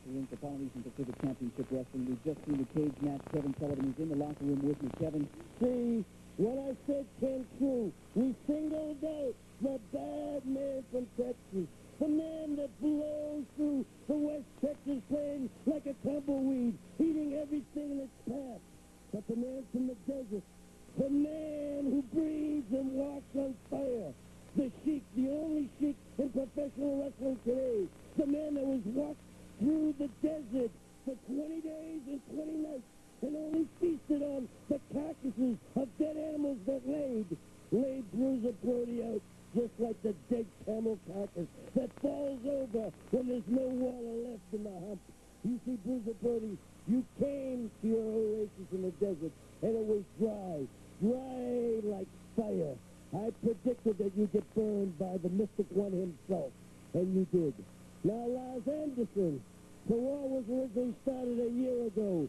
locker room for Polynesian Pacific Championship Wrestling. We've just seen the cage match. Kevin Sullivan is in the locker room with me. Kevin, see, what I said came true. We singled out the bad man from Texas. The man that blows through the West Texas plain like a tumbleweed, eating everything in its path. But the man from the desert, the man who breathes and walks on fire, the Sheik, the only Sheik in professional wrestling today, the man that was walked through the desert for 20 days and 20 nights and only feasted on the carcasses of dead animals that laid Bruiser Brody out just like the dead camel carcass that falls over when there's no water left in the hump. You see, Bruiser Brody, you came to your oasis in the desert and it was dry like fire. I predicted that you'd get burned by the Mystic One himself, and you did. Now, Lars Anderson, the war was originally started a year ago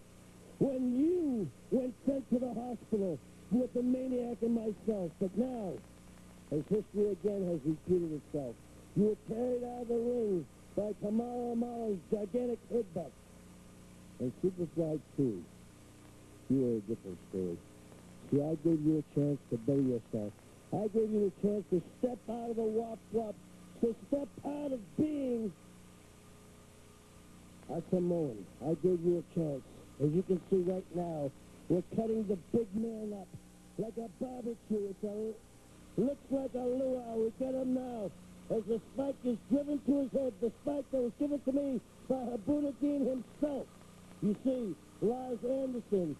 when you went sent to the hospital with the Maniac and myself. But now, as history again has repeated itself, you were carried out of the ring by Kamalamala's gigantic headbutt. And Superfly Tui, you were a different story. See, I gave you a chance to bury yourself. I gave you a chance to step out of the wop-wop, to step out of being a Samoan. I gave you a chance. As you can see right now, we're cutting the big man up like a barbecue. Looks like a luau. We get him now. As the spike is driven to his head, the spike that was given to me by Habunadine himself. You see, Lars Anderson,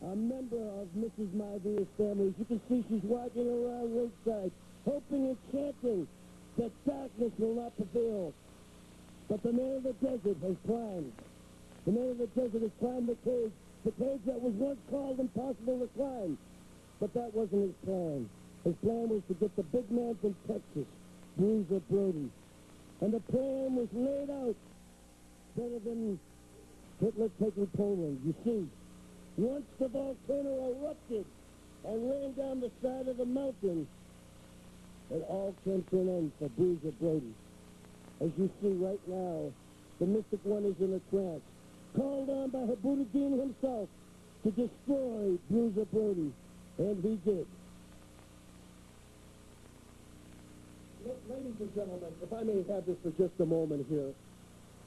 a member of Mrs. Maivia's family. As you can see, she's walking around ringside, hoping and chanting that darkness will not prevail. But the man of the desert has climbed. The man of the desert has climbed the cage that was once called impossible to climb. But that wasn't his plan. His plan was to get the big man from Texas, Bruiser Brody. And the plan was laid out better than Hitler taking Poland. You see, once the volcano erupted and ran down the side of the mountain, it all came to an end for Bruiser Brody. As you see right now, the Mystic One is in a trance, called on by Habunadine himself to destroy Bruiser Brody, and he did. Ladies and gentlemen, if I may have this for just a moment here.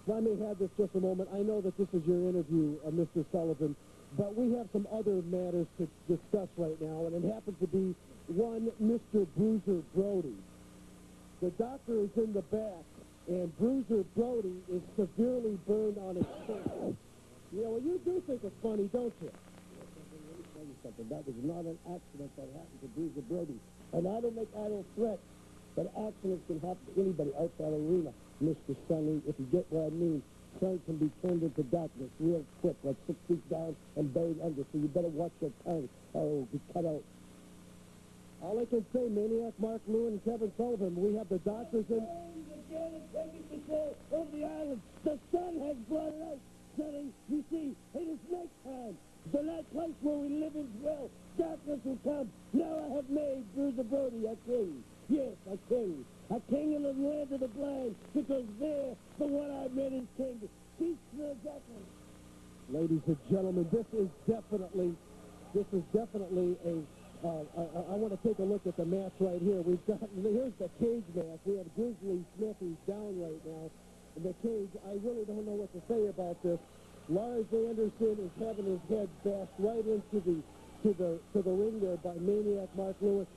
If I may have this just a moment. I know that this is your interview, Mr. Sullivan, but we have some other matters to discuss right now, and it happens to be one Mr. Bruiser Brody. The doctor is in the back, and Bruiser Brody is severely burned on his face. You know, you do think it's funny, don't you? Let me tell you something. That was not an accident that happened to Bruiser Brody. And I don't make idle threats, but accidents can happen to anybody outside the arena. Mr. Sonny, if you get what I mean, sun can be turned into darkness real quick, like 6 feet down and buried under, so you better watch your tongue or it will be cut out. All I can say, Maniac, Mark Lewin, and Kevin Sullivan, we have the doctors in... Again and taking control of the island. The sun has brought it out. Sonny, you see, it is nighttime. The night place where we live and dwell. Darkness will come. Now I have made Bruiser Brody a king. Yes, a king. A king in the land of the blind, because there, the one I made is king. Speaks the darkness. Ladies and gentlemen, this is definitely a... I want to take a look at the match right here. Here's the cage match. We have Grizzly Smith, who's down right now in the cage. I really don't know what to say about this. Lars Anderson is having his head bashed right into the ring there by Maniac Mark Lewin.